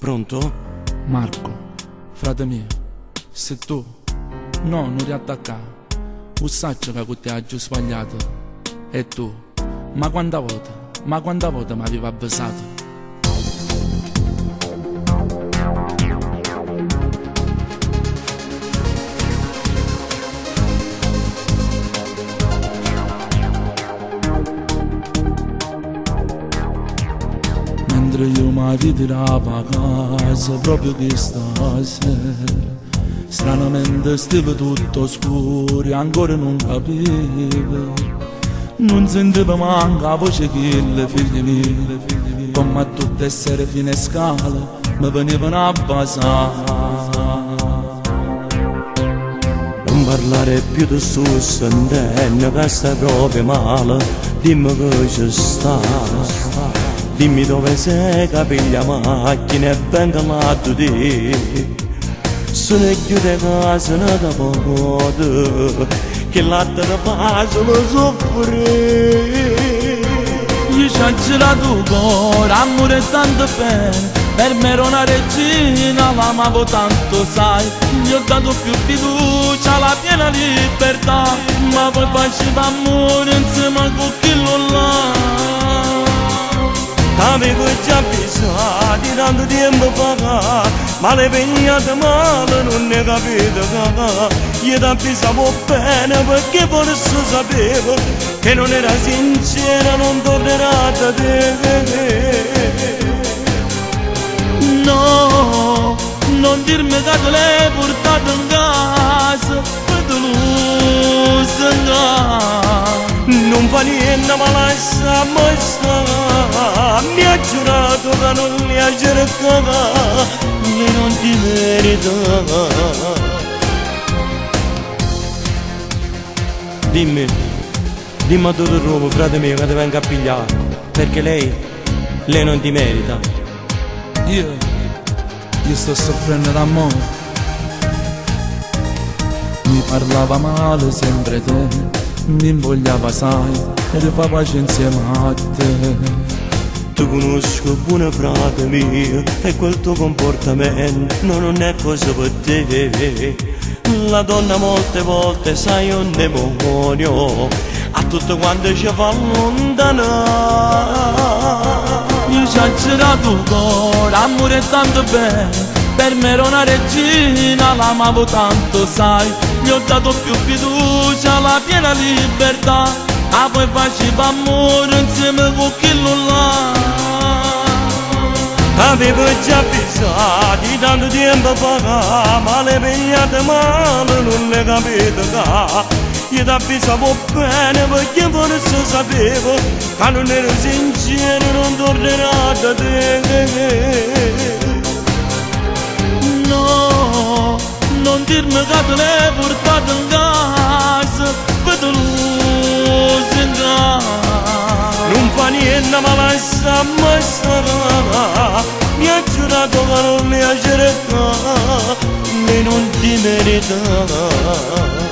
Pronto? Marco, frate mio, se tu non riattaccare, un saggio che ti ha già sbagliato, e tu, ma quanta volta mi avevi avvisato? Mentre io mi ritiravo a casa proprio che stasera, stranamente stava tutto scuro e ancora non capivo. Non sentivo manco la voce che le figlie mie, come a tutte le sere fine scala, mi venivano a basare. Non parlare più di sto sentendo che stai proprio male, dimmi che ci sta. Dimmi dove sei, capiglia macchina e venga là tu te. Sono chiude casa da poco, che latte da fa solo soffrire. Io ci ho girato il cuore, amore tanto bene, per me era una regina, l'amavo tanto sai. Gli ho dato più fiducia, la piena libertà, ma poi faceva amore insieme con chi lo là. Avevo già bisogno di tanto tempo fa, ma le pegnate male non ne capito che. Io ti pensavo bene perché forse sapevo che non era sincera, non tornerà da te. No, non dirmi che te l'hai portato in casa, per tu lo sai. Non fa niente ma lasciamo stare, mi ha giurato che non li ha cercata, lei non ti merita. Dimmi a tutto Roma, frate mio, che ti venga a pigliare, perché lei non ti merita. Io sto soffrendo d'amore, mi parlava male sempre te, mi invogliava sai, e fa pace insieme a te. Ti conosco buona frate mio, e quel tuo comportamento non è cosa per te. La donna molte volte sai un demonio, a tutto quanto ci fa allontanare. Io ci ho girato il cuore, amore tanto bene, per me era una regina, l'amavo tanto sai. Gli ho dato più fiducia, la piena libertà, ma poi faceva amore insieme con chi lo là. Avevo già bisogno di tanto tempo fa, ma le pegnate male non le capito che. Io ti pensavo bene perché forse sapevo che non ero sincero, non tornerà da te. No, non dirmi che te l'hai portato in casa, per tu lo sai. Non fa niente ma lasciamo stare, mi ha giurato che non li ha cercata, lei non ti merita.